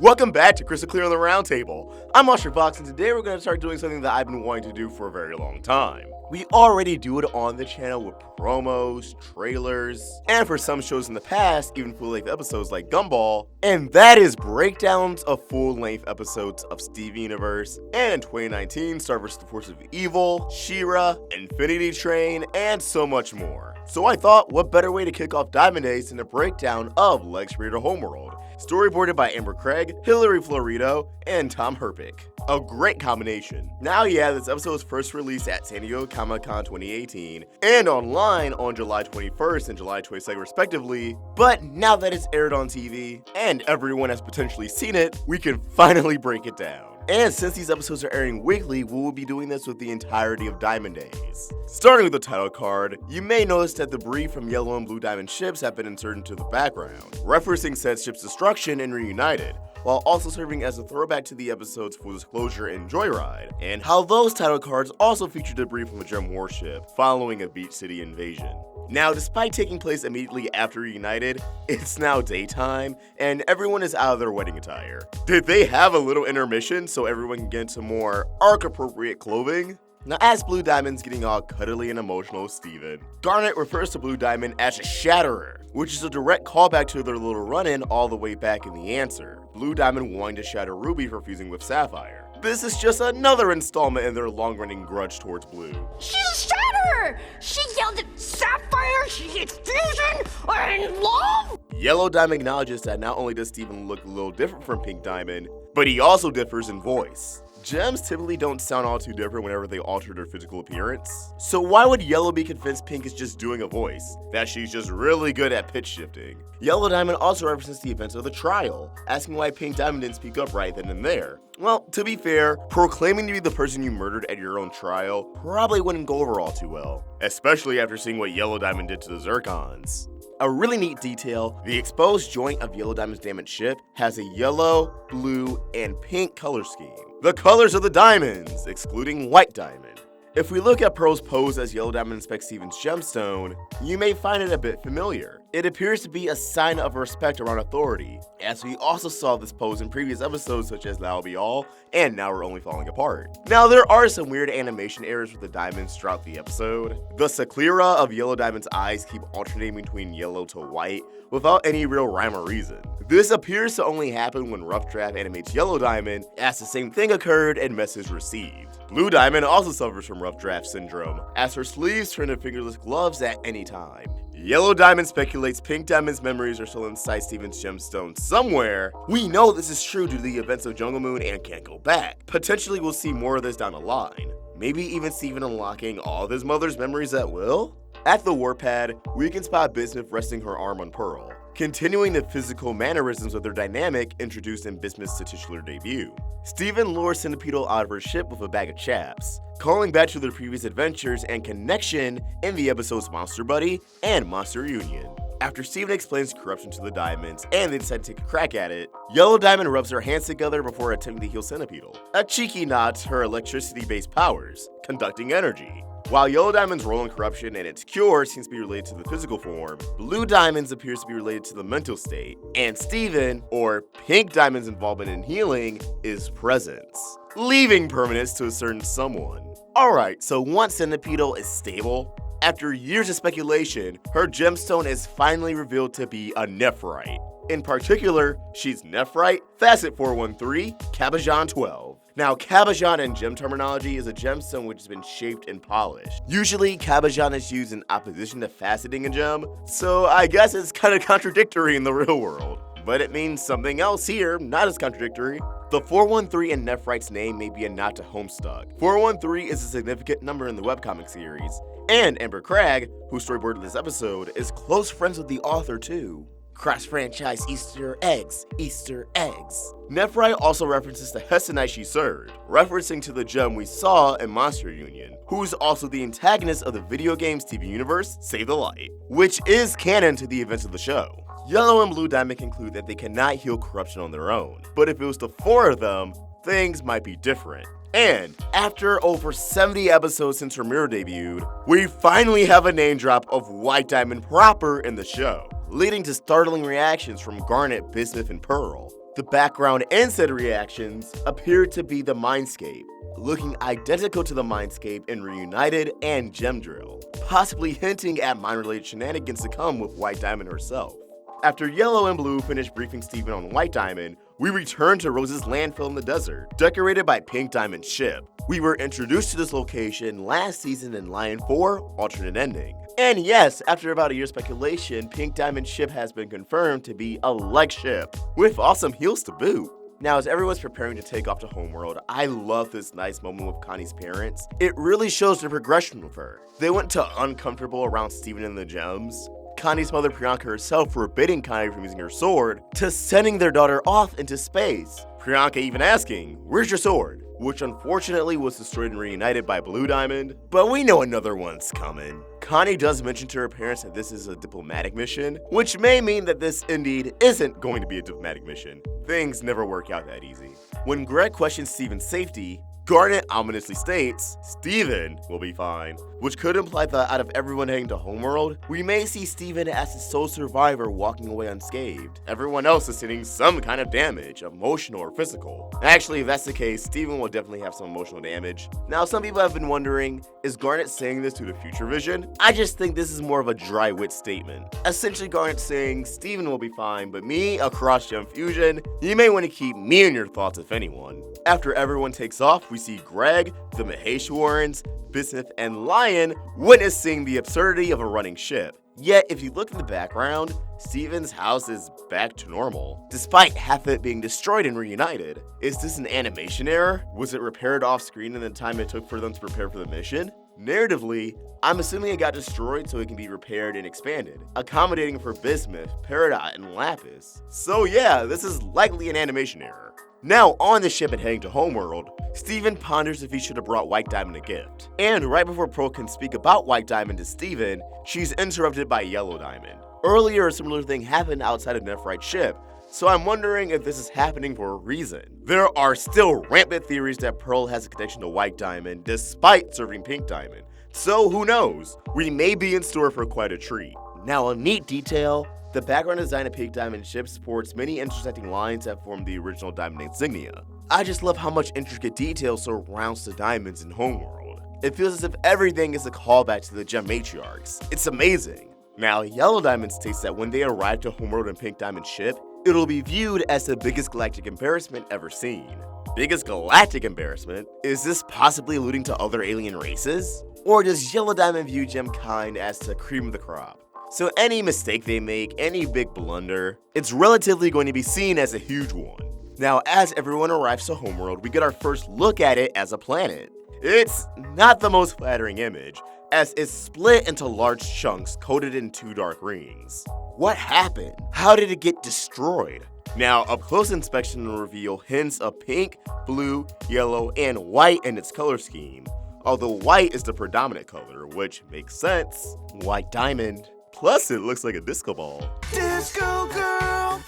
Welcome back to Crystal Clear on the Roundtable. I'm AwestruckVox, and today we're going to start doing something that I've been wanting to do for a very long time. We already do it on the channel with promos, trailers, and for some shows in the past, even full-length episodes like Gumball, and that is breakdowns of full-length episodes of Steven Universe, and in 2019, Star vs. the Forces of Evil, She-Ra, Infinity Train, and so much more. So I thought, what better way to kick off Diamond Days than a breakdown of Lex Creator Homeworld, storyboarded by Amber Craig, Hilary Florido, and Tom Herpick. A great combination. Now yeah, this episode was first released at San Diego Comic-Con 2018, and online on July 21st and July 22nd respectively, but now that it's aired on TV, and everyone has potentially seen it, we can finally break it down. And since these episodes are airing weekly, we will be doing this with the entirety of Diamond Days. Starting with the title card, you may notice that debris from Yellow and Blue Diamond ships have been inserted into the background, referencing said ship's destruction and reunited, while also serving as a throwback to the episodes Full Disclosure and Joyride, and how those title cards also feature debris from a Gem warship following a Beach City invasion. Now, despite taking place immediately after Reunited, it's now daytime, and everyone is out of their wedding attire. Did they have a little intermission so everyone can get into more arc-appropriate clothing? Now, as Blue Diamond's getting all cuddly and emotional with Steven, Garnet refers to Blue Diamond as a Shatterer, which is a direct callback to their little run-in all the way back in The Answer, Blue Diamond wanting to shatter Ruby for fusing with Sapphire. This is just another installment in their long-running grudge towards Blue. She's a Shatterer! She yelled at Sapphire, she hates fusion and love! Yellow Diamond acknowledges that not only does Steven look a little different from Pink Diamond, but he also differs in voice. Gems typically don't sound all too different whenever they alter their physical appearance. So why would Yellow be convinced Pink is just doing a voice? That she's just really good at pitch shifting. Yellow Diamond also represents the events of the trial, asking why Pink Diamond didn't speak up right then and there. Well, to be fair, proclaiming to be the person you murdered at your own trial probably wouldn't go over all too well, especially after seeing what Yellow Diamond did to the Zircons. A really neat detail, the exposed joint of Yellow Diamond's damaged ship has a yellow, blue, and pink color scheme. The colors of the diamonds, excluding White Diamond. If we look at Pearl's pose as Yellow Diamond inspects Steven's gemstone, you may find it a bit familiar. It appears to be a sign of respect around authority, as we also saw this pose in previous episodes such as That'll Be All, and Now We're Only Falling Apart. Now there are some weird animation errors with the diamonds throughout the episode. The sclera of Yellow Diamond's eyes keep alternating between yellow to white without any real rhyme or reason. This appears to only happen when Rough Draft animates Yellow Diamond, as the same thing occurred in Message Received. Blue Diamond also suffers from Rough Draft syndrome, as her sleeves turn into fingerless gloves at any time. Yellow Diamond speculates Pink Diamond's memories are still inside Steven's gemstone somewhere. We know this is true due to the events of Jungle Moon and Can't Go Back. Potentially we'll see more of this down the line. Maybe even Steven unlocking all of his mother's memories at will? At the warpad, we can spot Bismuth resting her arm on Pearl, continuing the physical mannerisms of their dynamic introduced in Bismuth's titular debut. Steven lures Centipedal out of her ship with a bag of chaps, calling back to their previous adventures and connection in the episodes Monster Buddy and Monster Union. After Steven explains corruption to the Diamonds and they decide to take a crack at it, Yellow Diamond rubs her hands together before attempting to heal Centipedal, a cheeky nod to her electricity-based powers, conducting energy. While Yellow Diamond's role in corruption and its cure seems to be related to the physical form, Blue Diamond's appears to be related to the mental state, and Steven, or Pink Diamond's involvement in healing, is presence, leaving permanence to a certain someone. Alright, so once Centipedal is stable, after years of speculation, her gemstone is finally revealed to be a nephrite. In particular, she's nephrite, facet 413, Cabogeon 12. Now, Cabogeon in gem terminology is a gemstone which has been shaped and polished. Usually, Cabogeon is used in opposition to faceting a gem, so I guess it's kind of contradictory in the real world. But it means something else here, not as contradictory. The 413 in Nephrite's name may be a nod to Homestuck. 413 is a significant number in the webcomic series, and Amber Craig, who storyboarded this episode, is close friends with the author too. Cross-franchise Easter eggs, Easter eggs. Nephrite also references the Hestonite she served, referencing to the gem we saw in Monster Union, who is also the antagonist of the video game's TV universe, Save the Light, which is canon to the events of the show. Yellow and Blue Diamond conclude that they cannot heal corruption on their own, but if it was the four of them, things might be different. And after over 70 episodes since her mirror debuted, we finally have a name drop of White Diamond proper in the show, leading to startling reactions from Garnet, Bismuth, and Pearl. The background and said reactions appear to be the Mindscape, looking identical to the Mindscape in Reunited and Gem Drill, possibly hinting at mind-related shenanigans to come with White Diamond herself. After Yellow and Blue finish briefing Steven on White Diamond, we return to Rose's landfill in the desert, decorated by Pink Diamond's ship. We were introduced to this location last season in Lion 4, Alternate Ending. And yes, after about a year's speculation, Pink Diamond's ship has been confirmed to be a Leg ship, with awesome heels to boot. Now, as everyone's preparing to take off to Homeworld, I love this nice moment with Connie's parents. It really shows the progression with her. They went to uncomfortable around Steven and the gems, Connie's mother Priyanka herself forbidding Connie from using her sword, to sending their daughter off into space. Priyanka even asking, "Where's your sword?" Which unfortunately was destroyed and reunited by Blue Diamond, but we know another one's coming. Connie does mention to her parents that this is a diplomatic mission, which may mean that this indeed isn't going to be a diplomatic mission. Things never work out that easy. When Greg questions Steven's safety, Garnet ominously states, "Steven will be fine," which could imply that out of everyone heading to Homeworld, we may see Steven as the sole survivor walking away unscathed. Everyone else is sustaining some kind of damage, emotional or physical. Actually, if that's the case, Steven will definitely have some emotional damage. Now, some people have been wondering, is Garnet saying this to the future vision? I just think this is more of a dry wit statement. Essentially, Garnet saying, Steven will be fine, but me, across Gem Fusion, you may want to keep me in your thoughts if anyone. After everyone takes off, we see Greg, the Maheshwarans, Bismuth, and Lion witnessing the absurdity of a running ship. Yet, if you look in the background, Steven's house is back to normal, despite half of it being destroyed and reunited. Is this an animation error? Was it repaired off screen in the time it took for them to prepare for the mission? Narratively, I'm assuming it got destroyed so it can be repaired and expanded, accommodating for Bismuth, Peridot, and Lapis. So yeah, this is likely an animation error. Now, on the ship and heading to Homeworld, Steven ponders if he should have brought White Diamond a gift. And right before Pearl can speak about White Diamond to Steven, she's interrupted by Yellow Diamond. Earlier, a similar thing happened outside of Nephrite's ship, so I'm wondering if this is happening for a reason. There are still rampant theories that Pearl has a connection to White Diamond, despite serving Pink Diamond. So who knows? We may be in store for quite a treat. Now, a neat detail, the background design of Pink Diamond ship supports many intersecting lines that form the original diamond insignia. I just love how much intricate detail surrounds the diamonds in Homeworld. It feels as if everything is a callback to the gem matriarchs. It's amazing. Now, Yellow Diamond states that when they arrive to Homeworld and Pink Diamond ship, it'll be viewed as the biggest galactic embarrassment ever seen. Biggest galactic embarrassment? Is this possibly alluding to other alien races? Or does Yellow Diamond view Gemkind as the cream of the crop? So any mistake they make, any big blunder, it's relatively going to be seen as a huge one. Now, as everyone arrives to Homeworld, we get our first look at it as a planet. It's not the most flattering image, as it's split into large chunks coated in 2 dark rings. What happened? How did it get destroyed? Now, up close inspection will reveal hints of pink, blue, yellow, and white in its color scheme, although white is the predominant color, which makes sense. White Diamond. Plus, it looks like a disco ball. Disco girl,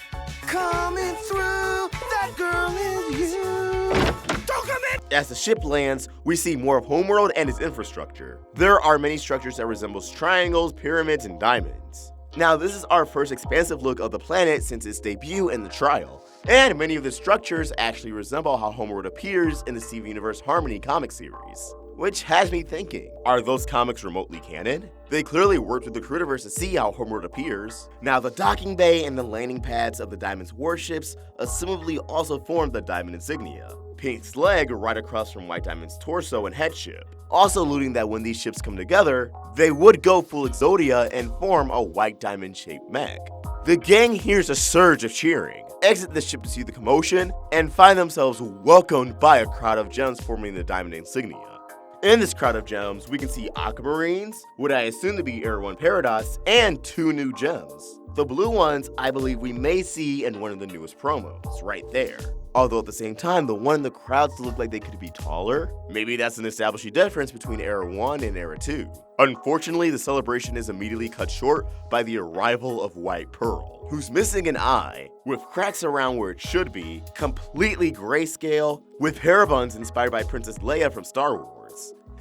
coming through, that girl is you. Don't come in! As the ship lands, we see more of Homeworld and its infrastructure. There are many structures that resemble triangles, pyramids, and diamonds. Now, this is our first expansive look of the planet since its debut in the trial, and many of the structures actually resemble how Homeworld appears in the Steven Universe Harmony comic series. Which has me thinking, are those comics remotely canon? They clearly worked with the Crewverse to see how Homeworld appears. Now, the docking bay and the landing pads of the Diamond's warships assumably also form the Diamond insignia. Pink's leg right across from White Diamond's torso and headship, also alluding that when these ships come together, they would go full Exodia and form a White Diamond-shaped mech. The gang hears a surge of cheering, exit the ship to see the commotion, and find themselves welcomed by a crowd of gems forming the Diamond insignia. In this crowd of gems, we can see aquamarines, what I assume to be Air 1 Paradox, and 2 new gems. The blue ones, I believe we may see in one of the newest promos, right there. Although at the same time, the one in the crowds look like they could be taller. Maybe that's an establishing difference between Era 1 and Era 2. Unfortunately, the celebration is immediately cut short by the arrival of White Pearl, who's missing an eye, with cracks around where it should be, completely grayscale, with hair buns inspired by Princess Leia from Star Wars.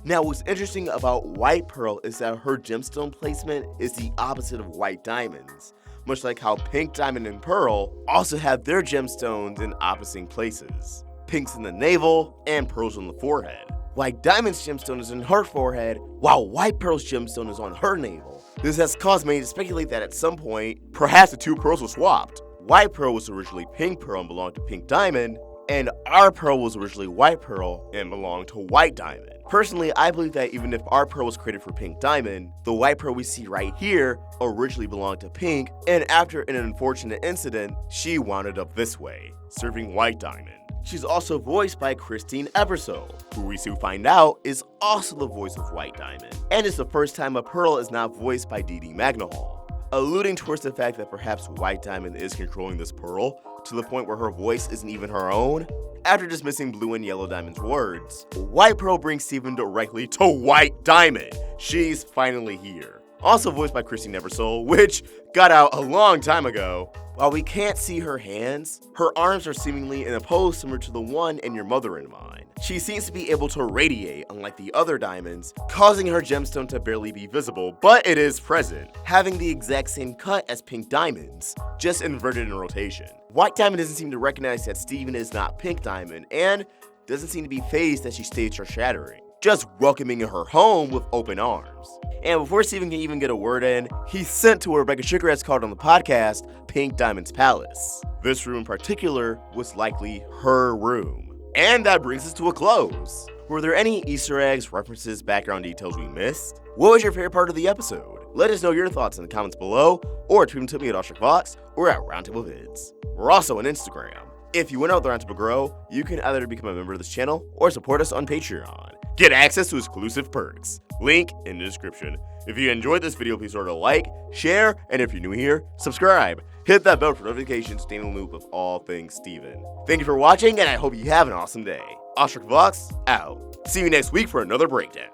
Now, what's interesting about White Pearl is that her gemstone placement is the opposite of White Diamond's, much like how Pink, Diamond, and Pearl also have their gemstones in opposite places. Pink's in the navel, and Pearl's on the forehead. White Diamond's gemstone is in her forehead, while White Pearl's gemstone is on her navel. This has caused many to speculate that at some point, perhaps the two pearls were swapped. White Pearl was originally Pink Pearl and belonged to Pink Diamond, and our Pearl was originally White Pearl and belonged to White Diamond. Personally, I believe that even if our Pearl was created for Pink Diamond, the White Pearl we see right here originally belonged to Pink, and after an unfortunate incident, she wound up this way, serving White Diamond. She's also voiced by Christine Ebersole, who we soon find out is also the voice of White Diamond. And it's the first time a Pearl is not voiced by Dee Dee Magnahall, alluding towards the fact that perhaps White Diamond is controlling this Pearl to the point where her voice isn't even her own. After dismissing Blue and Yellow Diamond's words, White Pearl brings Steven directly to White Diamond. She's finally here. Also voiced by Christine Ebersole, which got out a long time ago. While we can't see her hands, her arms are seemingly in a pose similar to the one in Your Mother and Mine. She seems to be able to radiate, unlike the other diamonds, causing her gemstone to barely be visible, but it is present, having the exact same cut as Pink Diamond's, just inverted in rotation. White Diamond doesn't seem to recognize that Steven is not Pink Diamond, and doesn't seem to be fazed that she staged her shattering, just welcoming her home with open arms. And before Steven can even get a word in, he's sent to what Rebecca Sugar has called on the podcast, Pink Diamond's Palace. This room in particular was likely her room. And that brings us to a close. Were there any Easter eggs, references, background details we missed? What was your favorite part of the episode? Let us know your thoughts in the comments below, or tweet them to me at AwestruckVox or at Roundtable Vids. We're also on Instagram. If you want to help the Roundtable grow, you can either become a member of this channel or support us on Patreon. Get access to exclusive perks. Link in the description. If you enjoyed this video, please order a like, share, and if you're new here, subscribe. Hit that bell for notifications, stay in the loop with all things Steven. Thank you for watching, and I hope you have an awesome day. AwestruckVox out. See you next week for another breakdown.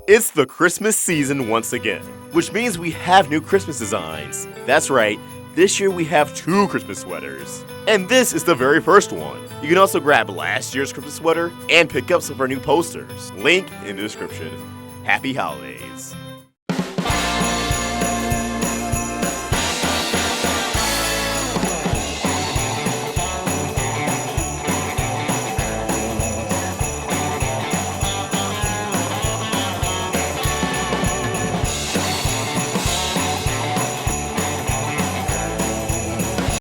It's the Christmas season once again, which means we have new Christmas designs. That's right. This year we have 2 Christmas sweaters, and this is the very first one. You can also grab last year's Christmas sweater and pick up some of our new posters. Link in the description. Happy holidays.